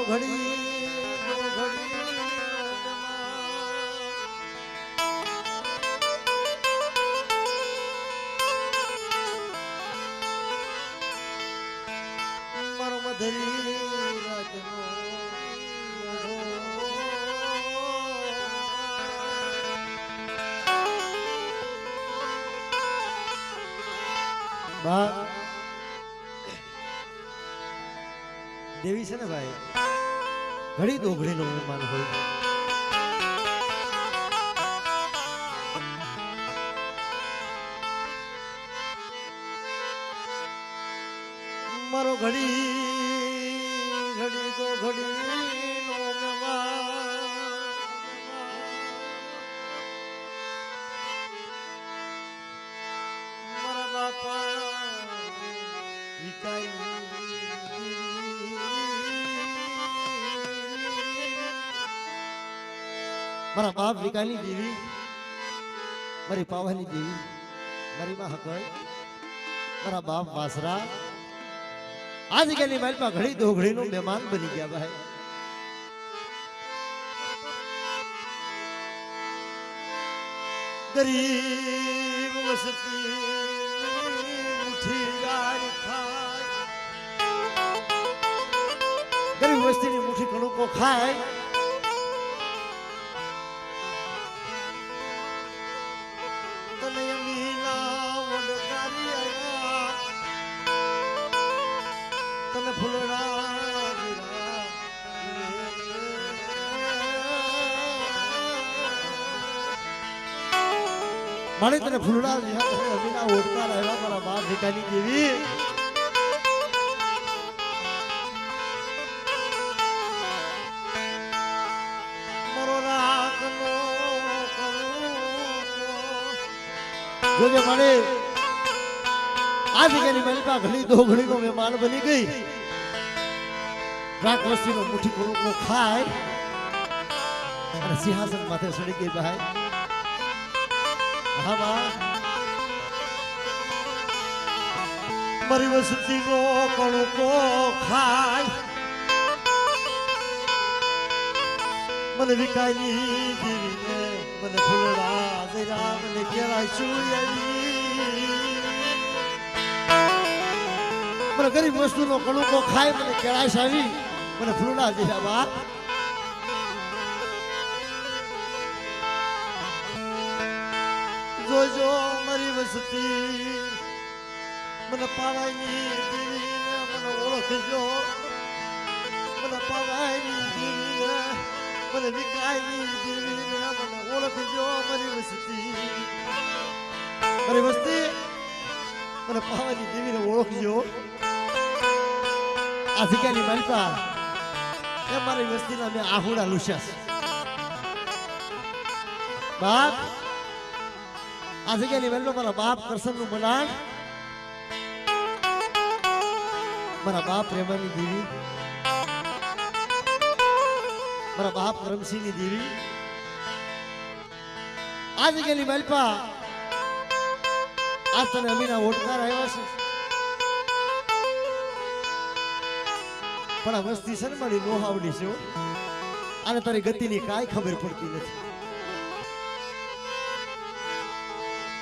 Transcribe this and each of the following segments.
ઘડી મારો મધરી રાજનો બા દેવી છે ને ભાઈ ઘડી દોઘડી નો મહેમાન હોય મારો ઘડી ઘડી દોઘડી નો મહેમાન મારા બાપા વિકાઈ મારા બાપ વિકાની દેવી મારી પાવાની દેવી મારી માં હકલ મારા બાપ વાસરા આજ ગેલી માલપા ઘડી દોઘડી નું મહેમાન બની ગયા ભાઈ ગરીબ વસતી મુઠ્ઠી ગાય ખાય ગરીબ વસ્તીની મુઠ્ઠી કણુકો ખાય મારે તને ફૂલડા અમીના ઓળકાર આવ્યા મારા બાપ ભીકાની દેવી મારો રાખનો જોજે મારે આ ભીકાની માલિકા ઘણી દોઘડી નો મહેમાન બની ગઈ રાખ વસ્તી નો મુઠ્ઠી કોળુકો ખાય અને સિંહાસન માથે ચડી ગઈ ભાઈ મારી વસતી નો કણુકો ખાય મને વિકાયની દેવીને મને ફૂલડા જરા મને કેળાય ચૂડી મને ગરીબ વસ્તુ નો કણુકો ખાય મને કેળાશ આવી મને ફૂલડા જરા બા જોજો મારી વસતી મને પાવાઈની દેવીને મને ઓળખજો મને પાવાઈની દેવીને મને વિકાયની દેવીને મને ઓળખજો મારી વસતી મને પાવાની દેવીને ઓળખજો આ વિકાયની માલિકા એ મારી વસ્તીના મેં આહુડા લુસ્યા બાપ આ જગ્યાની વેલો મારા બાપ કરશન નું બનાણ મારા બાપ પ્રેમાની દેવી મારા બાપ કરમસિંહ ની દેવી આ જગ્યાની માલપા આ તને અમીના ઓટકાર આવ્યા છે પણ આ વસ્તી છે ને મારી નોહાવડી છે અને તારી ગતિની કાંઈ ખબર પડતી નથી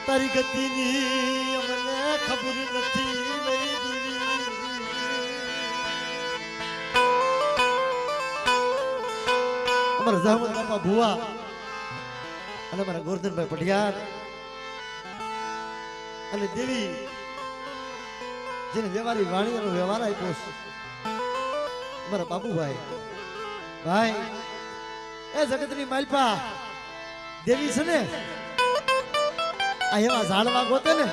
તારી ગતિની અમને ખબર નથી મારી દેવી અમારા જહમત બાપા ભુવા અને અમારા ગોરધનભાઈ પઢિયાર અને દેવી જેને વ્યવહારી વાણીનો વ્યવહાર આપ્યો છે અમારા બાબુભાઈ ભાઈ એ જગતની માલપા દેવી છે ને આ એવા ઝાડવા ગોતે ને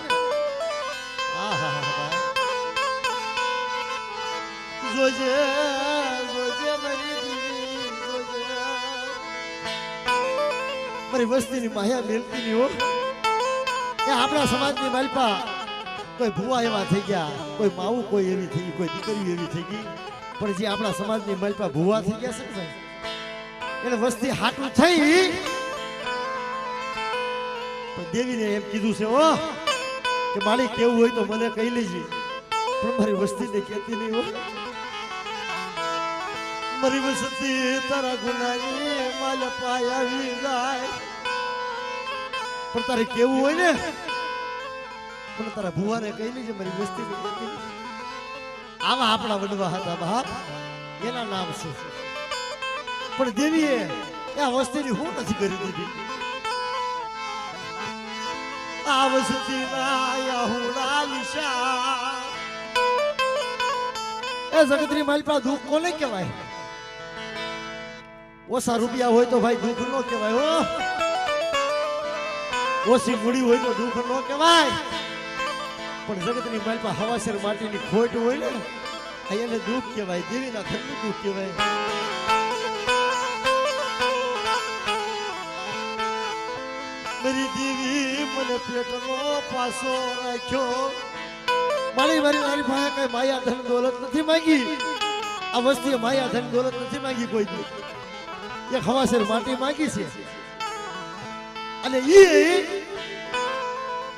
જોજે જોજે મારી દેવી જોજે મારી વસ્તીની માયા મેલતી ની હો એ આપણા સમાજની માલપા કોઈ ભુવા એવા થઈ ગયા કોઈ માવું કોઈ એવી થઈ ગઈ કોઈ દીકરીઓ એવી થઈ ગઈ પણ જે આપણા સમાજની માલપા ભુવા થઈ ગયા છે ને એને વસ્તી હાટું થઈ દેવીને એમ કીધું છે ઓ કે મારી કેવું હોય તો મને કહી લેજે પણ મારી વસ્તીને કહેતી નહીં હો મારી વસતી તારા ગુનાની માલ પાયાવી જાય પણ તારે કેવું હોય ને પણ તારા ભુવાને કહી લેજે મારી વસ્તી આવા આપણા વડવા હતા બાપ એના નામ છે પણ દેવીએ આ વસ્તીની હું નથી કરી દીધી આ વસ્તી ના હુડા નિશા એ જગતરી માલપા દુઃખ કોને કહેવાય ઓછા રૂપિયા હોય તો ભાઈ દુઃખ નો કહેવાય હો ઓછી મૂડી હોય તો દુઃખ નો કહેવાય પણ જગતની માલપા હવાસર માટીની ખોટ હોય ને એને દુઃખ કહેવાય દેવીના ઘરનું દુઃખ કહેવાય મારી દેવી મને પેટનો પાસો રાખ્યો મારી પાસે કઈ માયા ધન દોલત નથી માંગી આ વસ્તીએ માયા ધન દોલત નથી માંગી કોઈ દી એક હવાસર માટી માંગી છે અને ઈ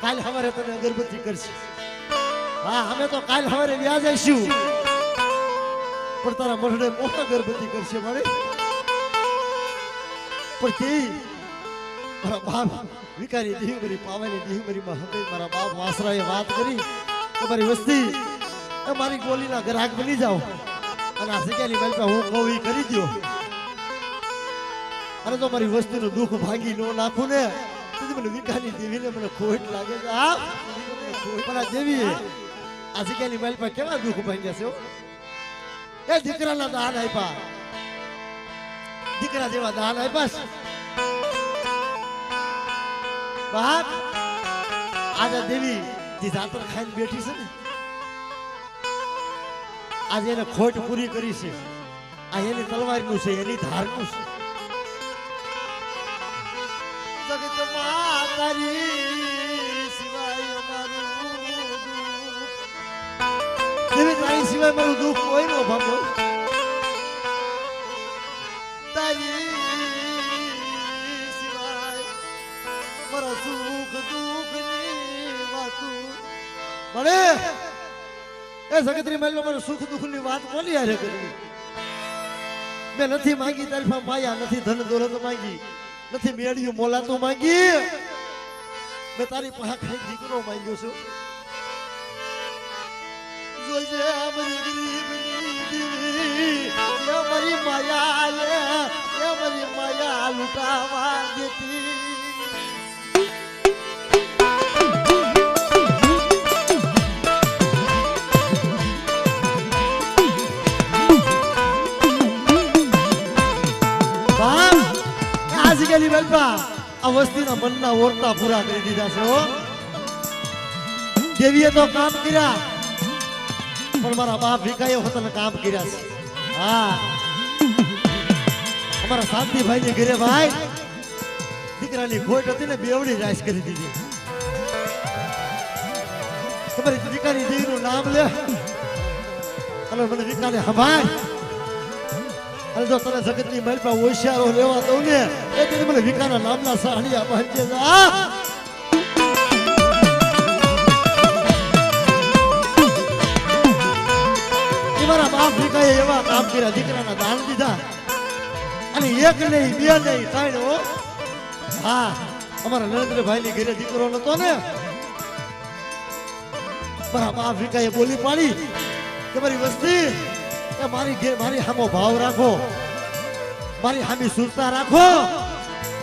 કાલ હવારે તને અગરબત્તી કરશે હા અમે તો કાલ હવારે વ્યાજ આવીશું પણ તારા મરડે મોટા અગરબત્તી કરશે મારે પણ તે મારા બાપ વિકારી દેવી મારી પાવાની દેવી મારી મહાદેવ મારા બાપ વાસરાએ વાત કરી તમારી વસ્તી મારી ગોલીના ગ્રાહક બની જાઓ અને આ જગ્યાની માલપા હું કહું એ કરી દો અને તો મારી વસ્તીનું દુઃખ ભાગી ન નાખું ને તો મને વિકાની દેવીને મને ખોટ લાગે છે આ પણ આ દેવીએ આ જગ્યાની માલપા કેવા દુઃખ ભાગ્યા છે એ દીકરાના દાન આપ્યા દીકરા જેવા દાન આપ્યા બાપ આજે દેવી જે જાતર ખાઈને બેઠી છે ને આજે એને ખોટ પૂરી કરી છે આ એની તલવારનું છે એની ધારનું છે જગતમાં તારી સિવાય અમારું દુઃખ દેવી તારી સિવાય મારું દુઃખ કોઈ નો ભાગો તારી સિવાય મારા સુખ દુઃખ ની વાતું મળે એ જગતરી માલનો મારું સુખ દુઃખ ની વાત કોની હારે કરવી મેં નથી માંગી તારી માયા નથી ધન દોલત માંગી નથી મેળ્યું મોલાતું માંગી મેં તારી પાસે ખાઈ દીકરો માંગ્યો છું જોજે મારી ગરીબની દેવી મારી માયા લૂટાવા દેતી આ વસ્તીના મનના ઓરતા પૂરા કરી દીધા છે હો દેવીએ તો કામ કર્યા પણ મારા બાપ ભીખાએ હોતને કામ કર્યા છે હા અમારા શાંતિભાઈ ની ઘરે ભાઈ દીકરાની ખોટ હતી ને બેવડી રાશ કરી દીધી તમારી દીકરાની દેવીનું નામ લે અને મને દીકરાને હંભાળ અને જો તને જગતની માલપા હોશિયારો લેવા દઉં ને એ તે મને વિકાના નામના સાહણિયા બાંધજે મારા બાપ વિકાએ એવા કામ કર્યા દીકરાના દાન દીધા અને એક નહીં બે નહીં ત્રણ હા અમારા નરેન્દ્રભાઈ ની ઘરે દીકરો નતો ને મારા બાપ વિકાએ બોલી પાડી કે મારી વસ્તી મારી સામો ભાવ રાખો મારી સામી સુરતા રાખો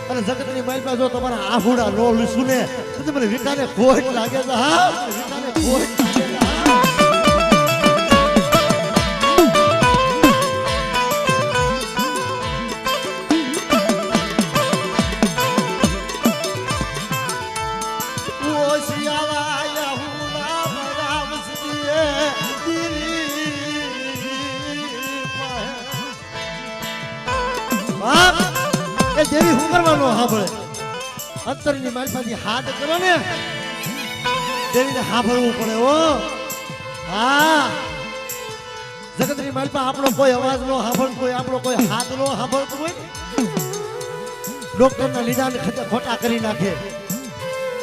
અને જગતની માલપા જો તમારા આહુડા નો લીસું ને તો મને વિકાને ખોટ લાગે છે હા વિકાને ખોટ લાગે છે દેવી હું કરવાનો સાંભળે અંતરની માલપાથી હાથ કરો ને દેવીને સાંભળવું પડે ઓ હા જગતની માલપા આપણો કોઈ અવાજ નો સાંભળતો હોય આપણો કોઈ હાથ નો સાંભળતો હોય ડોક્ટરના નિદાન ખોટા કરી નાખે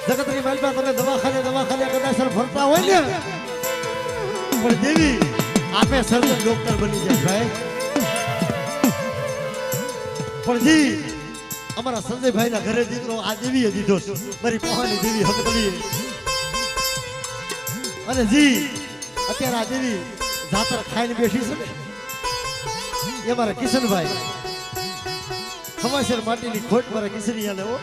જગતની માલપા તમે દવાખાને કદાચ ફરતા હોય ને પણ દેવી આપે સર્જન ડોક્ટર બની જાય ભાઈ પણ જી અમારા સંજયભાઈના ઘરે દીકરો આ દેવીએ દીધો છે મારી પહાની દેવી હકલી અને જી અત્યારે આ દેવી જાતર ખાઈને બેઠી છે ને એ મારા કિશનભાઈ સમાચાર માટીની ખોટ મારા કિશનિયાને હો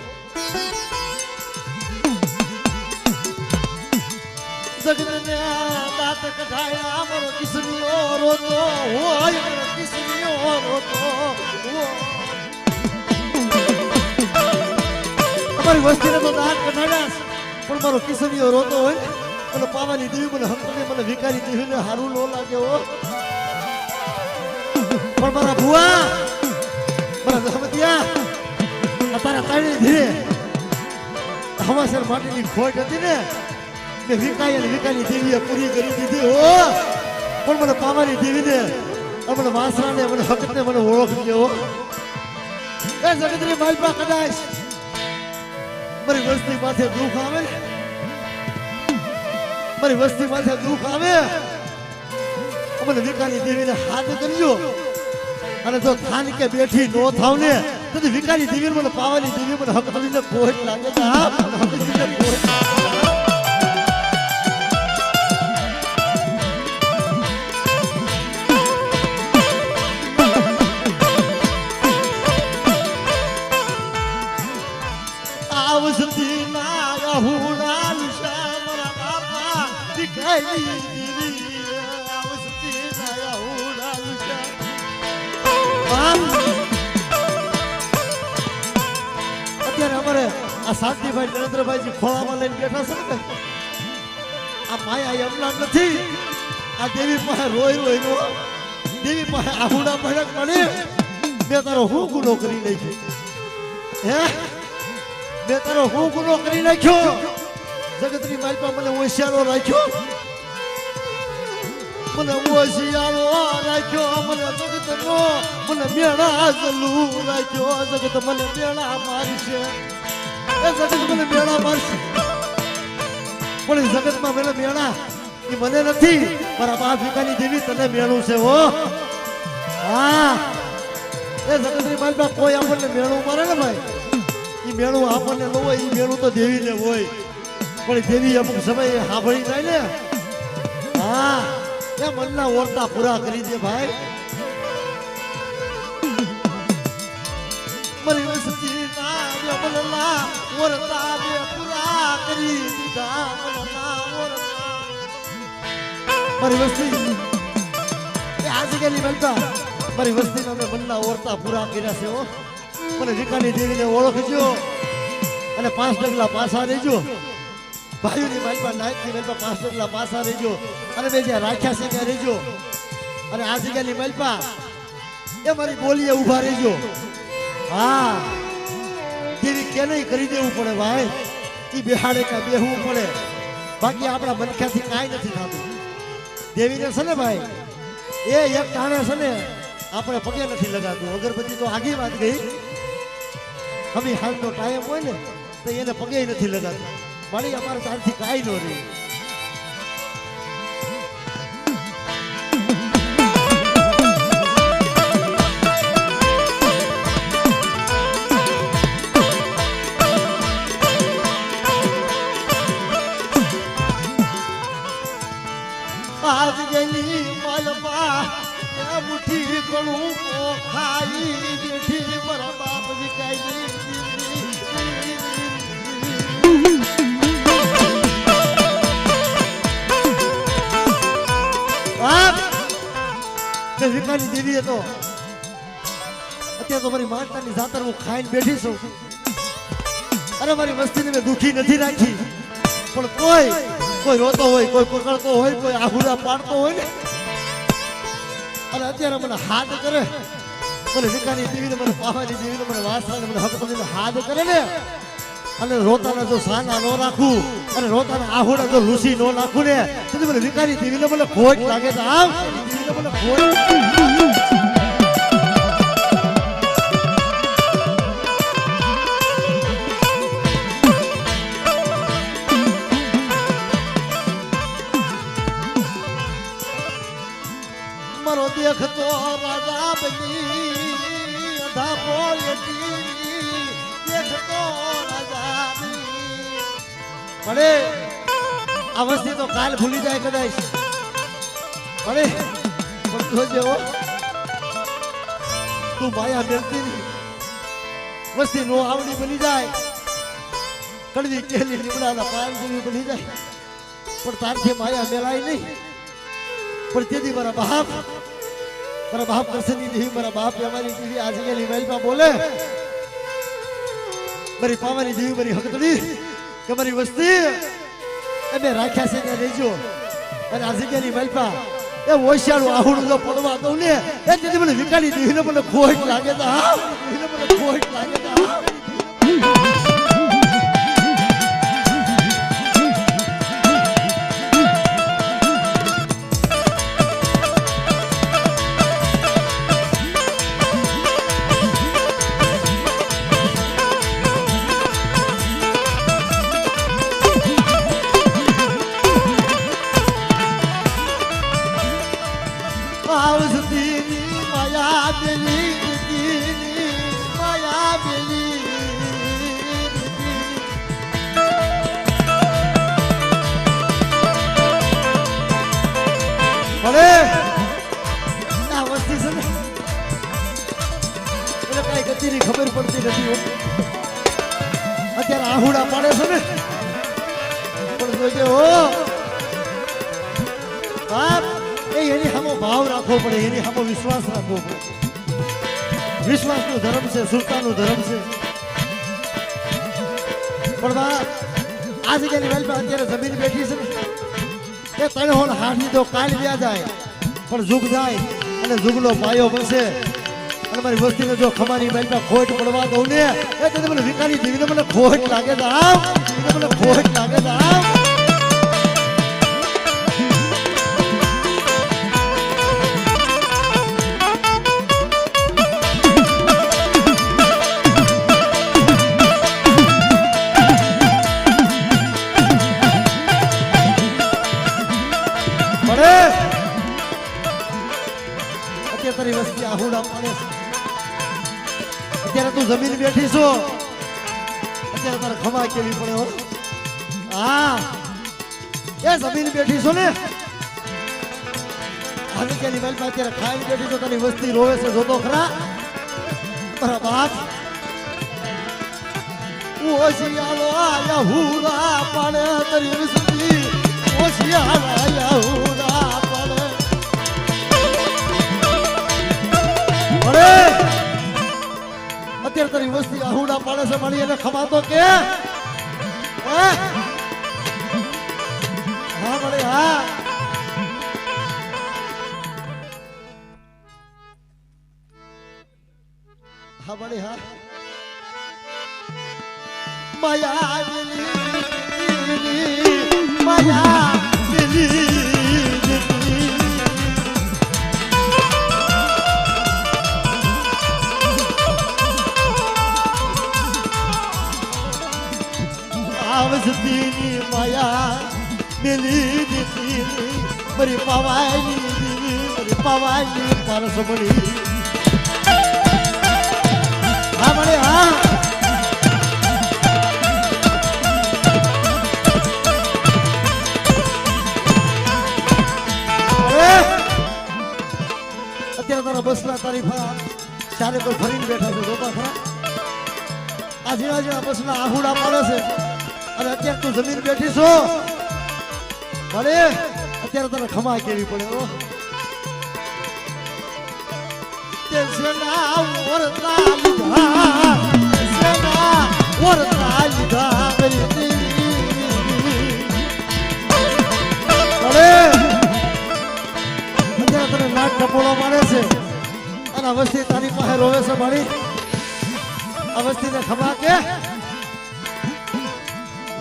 જગતને દાંત કઢાયા મારો કિશનિયો રોતો હોય મારો કિશનિયો રોતો અમારી વસ્તીને તો દાંત કઢાડ્યા પણ મારો કિશનિયો રોતો હોય મને પાવાની દેવી મને હકને મને વિકારી દેવીને હારું નો લાગે હો પણ મારા ભુવા મારા ધમતિયા તારા તાળી ધીરે હવાસર માટીની ખોટ હતી ને મેં વિકાઈ અને વિકાની દેવીએ પૂરી કરી દીધી હો પણ મને પાવાની દેવીને મને વાસરાને મને હકને મને ઓળખજો હો એ જગતની માલપા કદાચ મારી વસ્તી માથે દુઃખ આવે ને મારી વસ્તી માથે દુઃખ આવે મને વિકાની દેવીને હાથ કરજો અને જો થાન કે બેઠી નો થાવ ને તો વિકારી દેવી મને પાવાની દેવી મને હક હલીને કોટ લાગે છે હા હક હલીને કોટ આવસતી ના રહુણા લુષા મારા બાપા વિકારી દેવી આવસતી ના રહુણા લુષા અત્યારે અમારે આ શાંતિભાઈ નરેન્દ્રભાઈજી ખોળામાં લઈને બેઠા છે ને આ માયા એમના નથી આ દેવી પાસે રોઈ રોઈ નો દેવી પાસે આહુડા ભડક મળી મેં તારો હું ગુનો કરી નાખ્યો હે મેં તારો હું ગુનો કરી નાખ્યો જગતની માલપા મને હોશિયારો રાખ્યો મને ઓશિયારો રાખ્યો મને જગતનો મને મેળા જલુ રાખ્યો જગત મને મેળા મારશે એ જગત મને મેળા મારશે પણ એ જગતમાં મને મેળા એ મને નથી મારા બાપ વિકાની દેવી તને મેળું છે હો હા એ જગતની માલપા કોઈ આપણને મેળું મારે ને ભાઈ એ મેળું આપણને ન હોય એ મેળું તો દેવીને હોય પણ દેવી અમુક સમયે સાંભળી જાય ને હા એ મનના ઓરતા પૂરા કરી દે ભાઈ મારી વસ્તી ના મનના ઓરતા બે પૂરા કરી દીધા મનના ઓરતા મારી વસ્તી એ આજે ગેલી બનતા મારી વસ્તી ના મનના ઓરતા પૂરા કર્યા છે હો મને વિકાની દેવીને ઓળખજો અને 5 ડગલા પાછા રહેજો ભાઈઓની માલપા નાયકની માલપા 5 ડગલા પાછા રહેજો અને બે જ્યાં રાખ્યા છે ત્યાં રહેજો અને આ જગ્યાની માલપા એ મારી બોલીએ ઊભા રહેજો હા દેવી કે નહીં કરી દેવું પડે ભાઈ એ બેહાડે કે બેહવું પડે બાકી આપણા મનખ્યાથી કાંઈ નથી થતું દેવીને છે ને ભાઈ એ એક ટાણે છે ને આપણે પગે નથી લગાતું અગરબત્તી તો આગી વાત ગઈ અમે હાલનો ટાઈમ હોય ને તો એને પગે નથી લગાતું મારી અમારે ત્યારથી કાંઈ ન રહે આજ ગયેલી માલપા મુઠ્ઠી ઘણું ખાઈ બેઠી મારા બાપ વિકાઈ વિકાની દેવી હતો અત્યારે તો મારી માતાની જાતર હું ખાઈને બેઠી છું અરે મારી વસ્તીને મેં દુખી નથી રાખી પણ કોઈ રોતો હોય કોઈ પકડતો હોય કોઈ આહુડા પાડતો હોય ને અને અત્યારે મને હાથ કરે મને વિકાની દેવીને મને પાવાની દેવીને મને વાસરાને મને હક પકડીને હાથ કરે ને અને રોતાના જો સાના ન રાખું અને રોતાના આહુડા જો લૂસી ન નાખું ને તો મને વિકાની દેવીને મને ખોટ લાગે તો આમ દેવીને મને ખોટ મારો દેખતો રાજા બની અધા બોલે તેરી દેખતો નજારી ભલે આ વસ્તી તો કાલ ભૂલી જાય કદાચ ભલે પણ જોજે હો તું માયા મેળતી નહીં વસ્તી નો આવડી બની જાય કડવી કેલી લીમડાના પાન જેવી બની જાય પણ તારથી માયા મેલાય નહીં પણ તેથી મારા બાપ કરશની દેવી મારા બાપ અમારી દેવી આજે ગયેલી મહેલમાં બોલે મારી પાવાની દેવી મારી હકતડી કે મારી વસ્તી અમે રાખ્યા છે ત્યાં રહેજો અને આજે ગયેલી મહેલમાં એ ઓશિયાળું આહુડું જો પડવા દઉં ને એ તેથી મને વિકાળી દેવીને મને ખોટ લાગે તો હા મને ખોટ લાગે તો હા ખબર પડતી નથી અત્યારે આહુડા પાડે છે ને પણ જોજે હો બાપ એની સામો ભાવ રાખવો પડે એની સામો વિશ્વાસ રાખવો પડે વિશ્વાસનું ધર્મ છે સુરતાનું ધર્મ છે પણ બાપ આ જગ્યાની વેલમાં અત્યારે જમીન બેઠી છે ને એ તને હોલ હાથી તો કાલ વ્યા જાય પણ જુગ જાય અને જુગનો પાયો બનશે અને મારી વસ્તીને જો ખમાની મહેલમાં ખોટ પડવા દઉં ને એ તેને મને વિકારી દેવીને મને ખોટ લાગે તો આવ મને ખોટ લાગે તો આવ તારી વસ્તી આહુડા પાડે છે અત્યારે તું જમીન બેઠી છો અત્યારે તારે ખમા કેવી પડે હો હા એ જમીન બેઠી છો ને આવી કેલી મહેલમાં અત્યારે ખાઈને બેઠી છો તારી વસ્તી રોવે છે જોતો ખરા મારા બાપ ઓશિયાળો આયા હુડા પાડે તારી વસ્તી ઓશિયાળો આયા હુડા પાડે અત્યારે તારી વસ્તી આહુડા પાડે છે મળી એને ખમાતો કે હા મળે હા હા મળે હા માયા માયા આવજતીની માયા મેલી દીધી મારી પાવાની દીવી મારી પાવાની પરસ મળી હા મળે હા અત્યારે તારા બસના તારીફા ચારે કોઈ ફરીને બેઠા છે જોતા ખરા આ ઝીણા ઝીણા બસના આહુડા પાડે છે અને અત્યારે તું જમીન બેઠી છો ભલે અત્યારે તને ખમા કેવી પડે હો સેના વરતા લીધા સેના વરતા લીધા ભલે અત્યારે તને નાક ટપોળો મારે છે અને અવસ્થી તારી પાસે રોવે છે મારી અવસ્થીને ખમા કે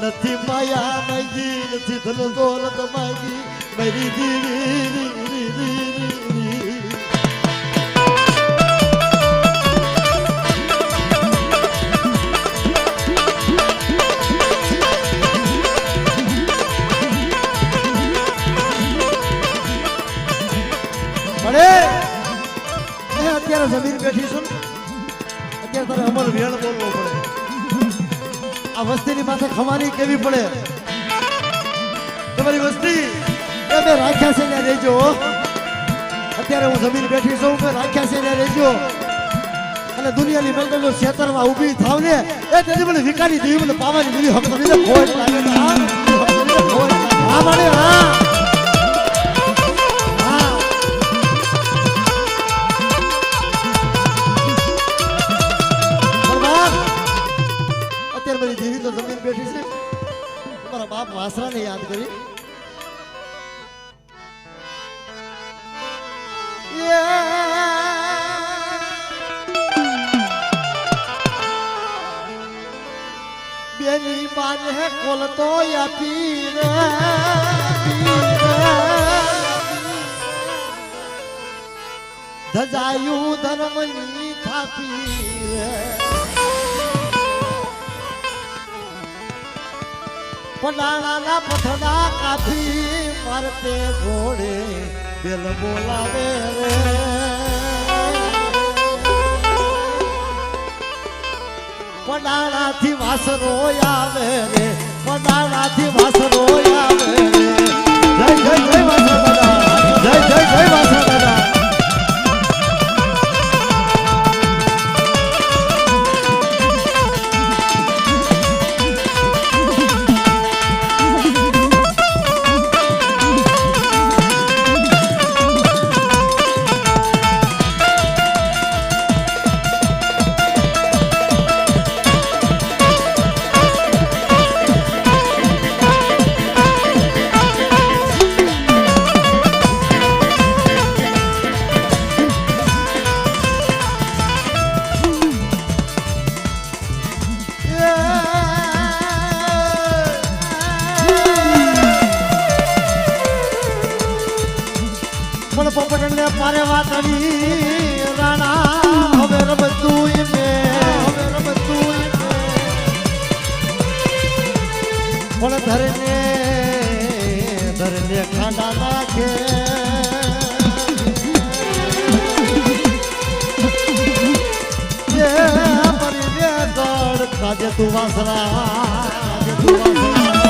નથી માયા માગી નથી ધન દોલત માગી મારી દીવી અત્યારે જમીન બેઠી છું અત્યારે અત્યારે તારે અમર વેણ બોલવો પડે આ વસ્તીની માથે ખમારી કેવી પડે તમારી વસ્તી તમે રાખ્યા છે ને રહેજો અત્યારે હું જમીન બેઠી છું મેં રાખ્યા છે ને રહેજો અને દુનિયાની મેં જો ક્ષેત્રમાં ઊભી થાવ ને એ તેથી મને વિકારી દેવી મને પાવાની દેવી હક કરીને ખોટ લાગે હા મારે હા દેવી તો જમીન બેઠી છે મારા બાપ વાસરાને યાદ કરી બેની બાને કોલતો આપી રે ધજાયું ધર્મની થાપી રે પડાણા પથડા કાફી મારતે ઘોડે બેલ બોલાવે રે પડાણાથી વાસરો આવે રે પડાણાથી વાસરો આવે રે જય જય જય વાસરા દાદા જય જય જય વાસરા દાદા પોપટને પારે વાતની રાણા હવે રબતું મે હવે રબતું મે પણ ધરને ખાડા નાખે એ પરી દે દડ કાજે તું વાસરા કાજે તું વાસરા